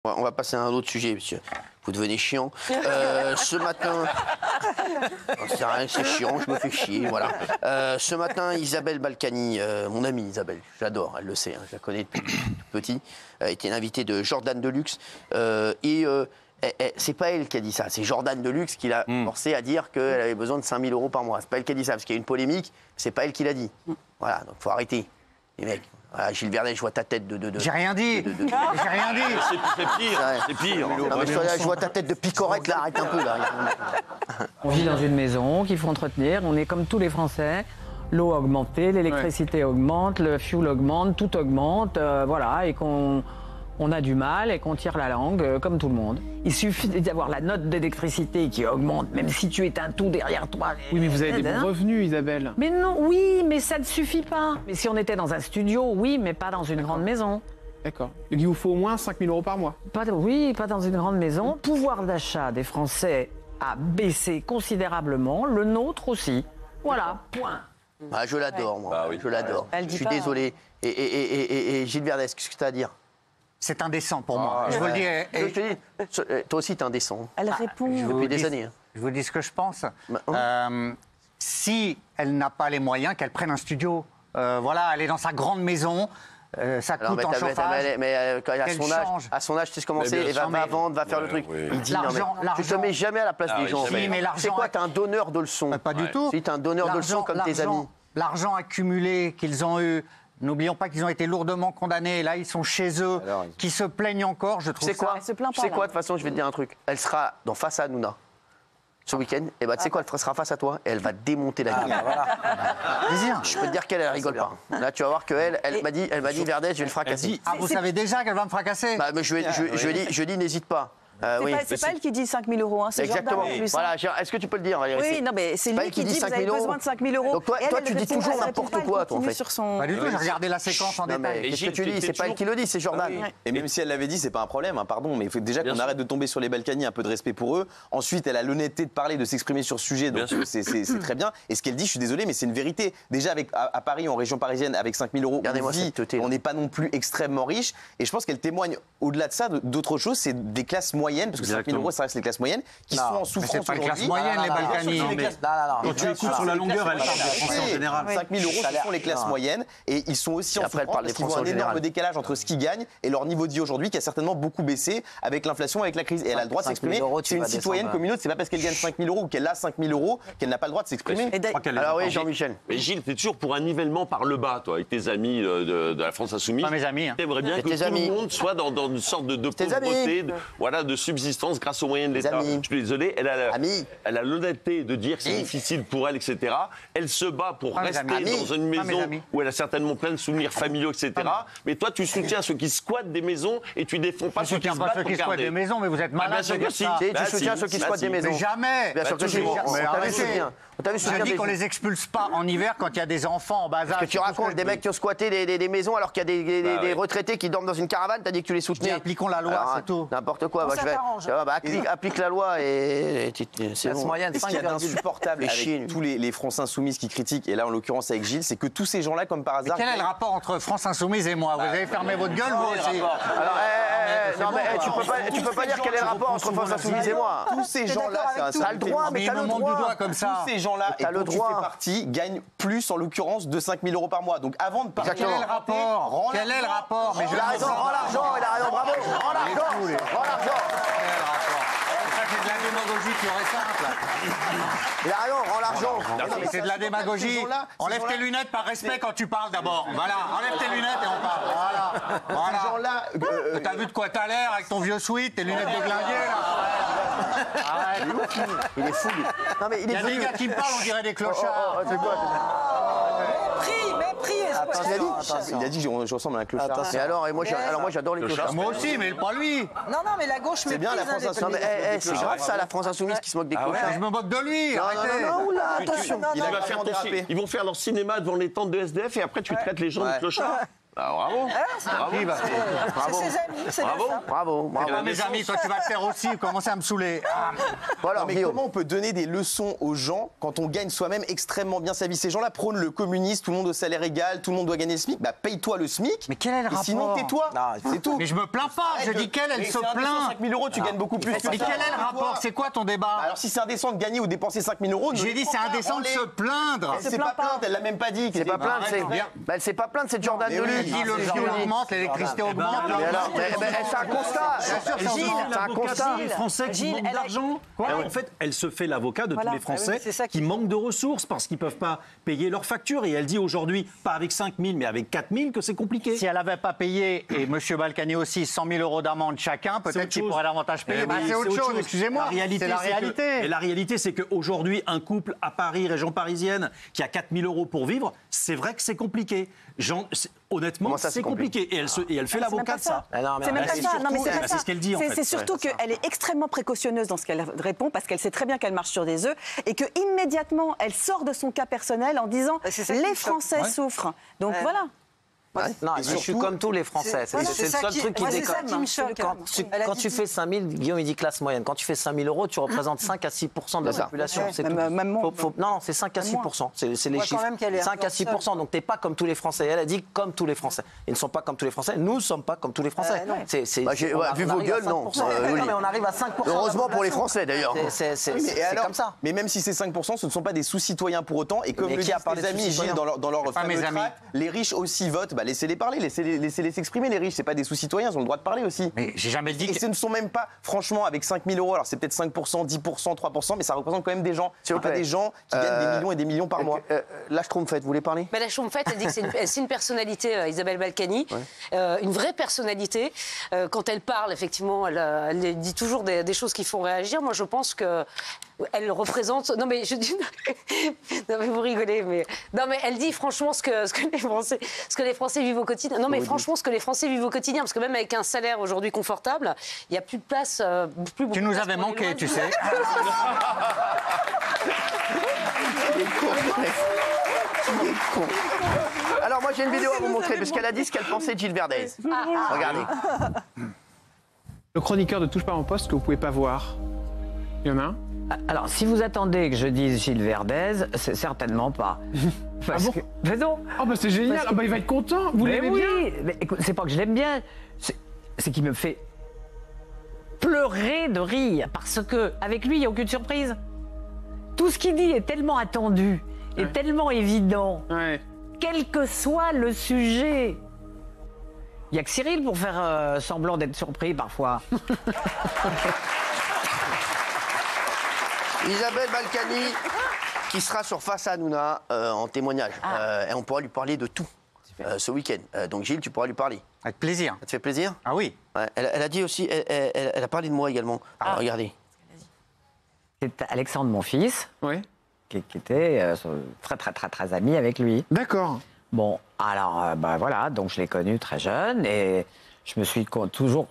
On va passer à un autre sujet, monsieur. Vous devenez chiant. Ce matin... C'est rien, c'est chiant, je me fais chier, voilà. Ce matin, Isabelle Balkany, mon amie Isabelle, je l'adore, elle le sait, hein, je la connais depuis tout petit, était l'invitée de Jordan Deluxe. C'est pas elle qui a dit ça, c'est Jordan Deluxe qui l'a forcé à dire qu'elle avait besoin de 5 000 € par mois. C'est pas elle qui a dit ça, parce qu'il y a eu une polémique, c'est pas elle qui l'a dit. Voilà, donc faut arrêter, les mecs. Voilà, Gilles Vernet, je vois ta tête de... J'ai rien dit. J'ai rien dit. C'est pire. Non, mais je vois ta tête de picorette, là, arrête un peu, là. On vit dans une maison qu'il faut entretenir, on est comme tous les Français. L'eau a augmenté, l'électricité augmente, le fuel augmente, tout augmente, voilà, et qu'on a du mal et qu'on tire la langue comme tout le monde. Il suffit d'avoir la note d'électricité qui augmente, même si tu éteins tout derrière toi. Oui, mais vous avez des bons revenus, Isabelle. Mais non, oui, mais ça ne suffit pas. Mais si on était dans un studio, oui, mais pas dans une grande maison. D'accord. Donc il vous faut au moins 5 000 € par mois. Oui, pas dans une grande maison. Le pouvoir d'achat des Français a baissé considérablement, le nôtre aussi. Voilà, point. Ah, je l'adore, moi. Bah oui. Je l'adore. Elle Je dit suis pas, désolé. Et Gilles Vernet, qu'est-ce que tu as à dire? C'est indécent pour moi. Je vous le dis. Je te dis, toi aussi, t'es indécent. Elle répond. Depuis des années. Je vous dis ce que je pense. Bah, Si elle n'a pas les moyens, qu'elle prenne un studio. Voilà, elle est dans sa grande maison. Ça Alors, coûte en chauffage. mais quand Qu'elle change. à son âge, tu sais comment Mais c'est, bien et sûr, va vendre, va faire le truc. oui. Il dit non, mais tu te l'argent- mets jamais à la place Ah des oui, gens. jamais. Oui, mais C'est l'argent. quoi, t'es un donneur de leçons. Pas du tout. Si t'es un donneur de leçons comme tes amis. L'argent accumulé qu'ils ont eu. N'oublions pas qu'ils ont été lourdement condamnés. Là, ils sont chez eux, Alors, qui se plaignent encore. Je trouve C'est quoi Elle se plaint pas, C'est là. quoi, de toute façon, je vais te dire un truc. Elle sera face à Hanouna ce week-end. Et bah, tu sais quoi, elle sera face à toi et elle va démonter la gueule. plaisir. Je peux te dire qu'elle rigole pas. Là, tu vas voir qu'elle, elle m'a dit, Verdet, je vais le fracasser. Ah, vous savez déjà qu'elle va me fracasser. Bah, mais je dis, n'hésite pas. Oui. C'est pas elle qui dit 5 000 €, hein, c'est Exactement. Jordan en plus. Voilà, est-ce que tu peux le dire? Oui, non, mais c'est pas lui elle qui dit vous 5 avez 000 besoin de 5 000 €. Donc toi, Et elle, tu elle dis répond toujours pas, elle n'importe répond pas, quoi, elle toi, en continue fait. sur son... Pas du tout, j'ai regardé la séquence en Non, mais détail. qu'est-ce que Gilles, tu dis? t'es C'est pas elle toujours- qui le dit, c'est Jordan. Et même si elle l'avait dit, c'est pas un problème, hein, pardon, mais il faut déjà Bien qu'on sûr. arrête de tomber sur les Balkany, un peu de respect pour eux. Ensuite, elle a l'honnêteté de parler, de s'exprimer sur ce sujet, donc Bien sûr. c'est très bien. Et ce qu'elle dit, je suis désolé, mais c'est une vérité. Déjà, à Paris, en région parisienne, avec 5 000 €, Regardez-moi on vit, cette teuté, là. on n'est pas non plus extrêmement riche. Et je pense qu'elle témoigne, au-delà de ça, d'autres choses, c'est des classes moyennes, parce que 5 000 €, ça reste les classes moyennes, qui sont en Mais souffrance c'est pas les classes aujourd'hui. moyennes, les Balkany. Quand tu écoutes sur la longueur, elle parle des Français en général. 5 000 €, ce sont les classes moyennes. Et ils sont aussi en après, elle souffrance parle des parce qu'ils ont Français en un énorme général. décalage entre ce qu'ils gagnent et leur niveau de vie aujourd'hui, qui a certainement beaucoup baissé avec l'inflation, avec la crise. Et elle a le droit de 5 000 s'exprimer. €, tu C'est une vas citoyenne descendre. comme une autre. C'est pas parce qu'elle gagne 5 000 € ou qu'elle a 5 000 € qu'elle n'a pas le droit de s'exprimer. Et d'ailleurs- Alors oui, Jean-Michel. Mais Gilles, t'es toujours pour un nivellement par le bas, toi, avec tes amis de la France Insoumise. Pas mes amis, hein. T'aimerais bien Et que tes tout amis. le monde soit dans une sorte de Tes pauvreté, amis. voilà, de subsistance grâce aux moyens de Tes l'État. amis. Je suis désolé, Amis. elle a l'honnêteté de dire que c'est Amis. difficile pour elle, etc. Elle se bat pour Pas mes rester amis. dans une Pas mes maison amis. où elle a certainement plein de souvenirs familiaux, etc. Mais toi, tu soutiens ceux qui squattent des maisons et tu défends pas Je ceux qui soutiens se pas battent ceux pour qui squattent garder. des maisons, mais vous êtes Ah, bien malade sûr de que dire si. ça. Tu Bah, soutiens si. ceux qui Bah, squattent si. des maisons. Mais jamais. Bien sûr que si. toujours. On Mais t'a vu arrêtez. soutenir. On t'a vu Je soutenir dis des qu'on les expulse pas en hiver quand il y a des enfants en bas âge. que tu racontes des mecs qui ont squatté des maisons alors qu'il y a des ouais. retraités qui dorment dans une caravane, t'as dit que tu les soutenais. Appliquons la loi, Alors, c'est tout. N'importe quoi. On Bah, s'arrange. applique la loi et c'est Classe bon. moyenne, Et ce qu'il y a 5,2. d'insupportable Les avec Chines. tous les Français insoumis qui critiquent, et là en l'occurrence avec Gilles, c'est que tous ces gens-là, comme par hasard, Quel est le rapport entre France Insoumise et moi? Vous avez fermé votre gueule, vous aussi. Alors, non mais tu peux pas dire quel est le rapport entre France Insoumise et moi. tous ces gens-là, T'as le droit, mais Mais t'as il me le montre du doigt droit. comme ça. tous ces gens-là, et T'as le dont tu droit. fais partie, gagnent plus en l'occurrence de 5 000 € par mois. Donc avant de parler, Quel est le rapport? Quel est le rapport? Mais je Il a raison, rends l'argent, il a raison, bravo. Rends l'argent, rends l'argent. Ça, c'est de la démagogie pure et simple. Il a raison, rends l'argent. Mais c'est de la démagogie. Ces gens-là- Enlève tes lunettes par respect quand tu parles d'abord. Voilà, enlève tes lunettes et on parle. Voilà. ces Voilà. gens-là, T'as vu de quoi t'as l'air avec ton vieux sweat, tes lunettes de glinguer là? Arrête. Il est fou. lui. Non mais il Il y est a des venu. gars qui me parlent, on dirait des clochards. C'est quoi? Mépris, Qu'est-ce qu'il a dit? il a dit que je ressemble à un clochard. Attention. Mais alors, moi j'adore les clochards. Moi aussi, mais pas lui. Non, mais la gauche C'est bien la méprise, France hein, Non mais Insoumise. c'est grave ça, la France Insoumise qui se moque des clochards. Je me moque de lui. Arrêtez. Non, oula, attention. Il va faire vraiment ton dérapé. Ils vont faire leur cinéma devant les tentes de SDF et après tu traites les gens de clochards. Ah, bravo. Bravo. Bravo. C'est ses amis, c'est Bravo. bien ça. Bravo. Ah, mes amis, toi, tu vas te faire aussi, commencer à me saouler. Ah. Bon, alors, Non, mais Guillaume. comment on peut donner des leçons aux gens quand on gagne soi-même extrêmement bien sa vie? Ces gens-là prônent le communisme, tout le monde au salaire égal, tout le monde doit gagner le SMIC. Bah paye-toi le SMIC. Mais quel est le Et rapport? sinon tais-toi. C'est tout. Mais je me plains pas, je dis qu'elle, elle se plaint. 5 000 euros, tu gagnes beaucoup plus. Mais quel est le rapport? C'est quoi ton débat? Alors si c'est indécent de gagner ou dépenser 5 000 euros, J'ai dit c'est indécent de se plaindre. Elle s'est pas plainte, elle l'a même pas dit. C'est pas plainte, c'est. bien. Bah, elle s'est pas plainte, c'est Jordan Mais oui, Deluc. Qui le fioul augmente, l'électricité augmente. Mais alors, c'est un constat. Gilles, C'est un constat. Les Français qui Gilles, manquent elle a- d'argent. En fait, elle se fait l'avocat de Voilà. tous les Ah oui, Français c'est ça qui manquent de ressources parce qu'ils ne peuvent pas payer leurs factures. Et elle dit aujourd'hui, pas avec 5 000, mais avec 4 000, que c'est compliqué. Si elle n'avait pas payé, et M. Balkany aussi, 100 000 euros d'amende chacun, C'est peut-être autre qu'il chose. pourrait davantage payer. Eh Bah, oui, c'est autre chose, excusez-moi. C'est la réalité. Et la réalité, c'est qu'aujourd'hui, un couple à Paris, région parisienne, qui a 4 000 euros pour vivre, c'est vrai que c'est compliqué. Honnêtement, Comment ça, c'est c'est compliqué. Et elle fait l'avocat de ça. C'est même pas ça. Non, mais c'est pas c'est ça. ce qu'elle dit, en fait. C'est surtout qu'elle est extrêmement précautionneuse dans ce qu'elle répond parce qu'elle sait très bien qu'elle marche sur des œufs et que immédiatement elle sort de son cas personnel en disant C'est ça qui me les choque. Français souffrent. Donc voilà. Non, mais je suis comme tous les Français. C'est le seul truc qui moi, c'est déconne. ça qui me choque. Quand tu fais 5 000, Guillaume il dit classe moyenne. Quand tu fais 5 000 euros, tu représentes 5 à 6 % de la population. Ouais, C'est même- tout. même moins. Non, c'est 5 à 6 %. C'est les voit quand chiffres. même qu'elle est 5 à 6 %. Donc t'es pas comme tous les Français. Elle a dit comme tous les Français. Ils ne sont pas comme tous les Français. Nous ne sommes pas comme tous les Français. non. Bah, vu vos gueules, non. Non, mais on arrive à 5 %. Heureusement pour les Français, d'ailleurs. C'est Oui, mais alors, comme ça. Mais même si c'est 5%, ce ne sont pas des sous-citoyens pour autant. Et comme Mais le qui a disent parlé tes de amis, Gilles, sous-citoyens dans leur pas mes fameux amis. tract, les riches aussi votent. Bah, laissez-les parler, laissez-les s'exprimer, les riches. C'est pas des sous-citoyens, ils ont le droit de parler aussi. Mais j'ai jamais dit Et que... ce ne sont même pas, franchement, avec 5 000 euros, alors c'est peut-être 5%, 10%, 3%, mais ça représente quand même des gens. S'il vous Pas plaît. des gens qui gagnent des millions et des millions par mois. La Schtroumpfette, vous voulez parler? Mais la Schtroumpfette, elle dit que c'est une personnalité, Isabelle Balkany, une vraie personnalité. Quand elle parle, effectivement, elle dit toujours des choses qui font réagir. Moi, je pense que elle représente. Non, mais je dis. Non, mais vous rigolez, mais non, mais elle dit franchement ce que les Français vivent au quotidien. Non, mais franchement, ce que les Français vivent au quotidien, parce que même avec un salaire aujourd'hui confortable, il n'y a plus de place. Plus beaucoup Tu de nous place avais pour aller manqué, loin. tu sais. Il est con. Alors moi j'ai une vidéo à vous montrer parce qu'elle a dit ce qu'elle pensait de Gilles Verdez. Regardez. Le chroniqueur de Touche pas mon poste que vous pouvez pas voir. Il y en a un? Alors, si vous attendez que je dise Gilles Verdez, c'est certainement pas. Parce bon que- Mais non. Oh bah c'est génial, Parce que- il va être content. Vous Mais l'aimez oui, bien? mais écoute, c'est pas que je l'aime bien, c'est qu'il me fait pleurer de rire parce que avec lui, il n'y a aucune surprise. Tout ce qu'il dit est tellement attendu, et tellement évident, Ouais. quel que soit le sujet. Il n'y a que Cyril pour faire semblant d'être surpris parfois. Isabelle Balkany qui sera sur Face à Hanouna en témoignage. Et on pourra lui parler de tout ce week-end. Donc Gilles, tu pourras lui parler. Avec plaisir. Ça te fait plaisir? Ah oui. Ouais, elle a dit aussi, elle a parlé de moi également. Alors, regardez. C'est Alexandre, mon fils, Ouais. qui était très ami avec lui. D'accord. Bon, alors, bah voilà, donc je l'ai connu très jeune et je me suis toujours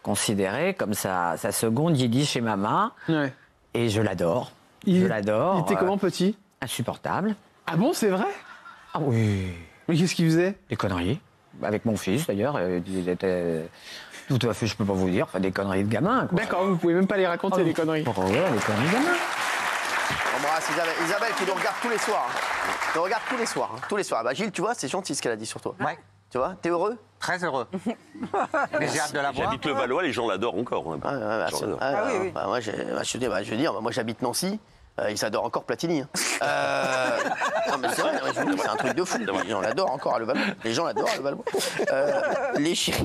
considéré comme sa seconde Yiddish chez maman Ouais. et je l'adore. Il Je l'adore. Il était comment petit? Insupportable. Ah bon, c'est vrai? Ah oui. Mais qu'est-ce qu'il faisait? Des conneries. Avec mon fils d'ailleurs, il était tout à fait, je peux pas vous dire, des conneries de gamin. Quoi. D'accord, vous pouvez même pas les raconter, les conneries. Oh, ouais, les conneries de gamin. Embrasse Isabelle. Isabelle qui nous regarde tous les soirs. Elle nous regarde tous les soirs. Tous les soirs. Bah, Gilles, tu vois, c'est gentil ce qu'elle a dit sur toi. Ouais. Tu vois, t'es heureux? Très heureux. Mais j'ai hâte de la voir. J'habite le Valois, les gens l'adorent encore. Ouais, bah, Les gens l'adorent. oui, oui. Bah, moi, je veux dire, moi j'habite Nancy. Ils adorent encore Platini. Hein. Non, mais c'est vrai, c'est un truc de fou. Les gens l'adorent encore à Levallois. Les gens l'adorent à Levallois. Les chiens.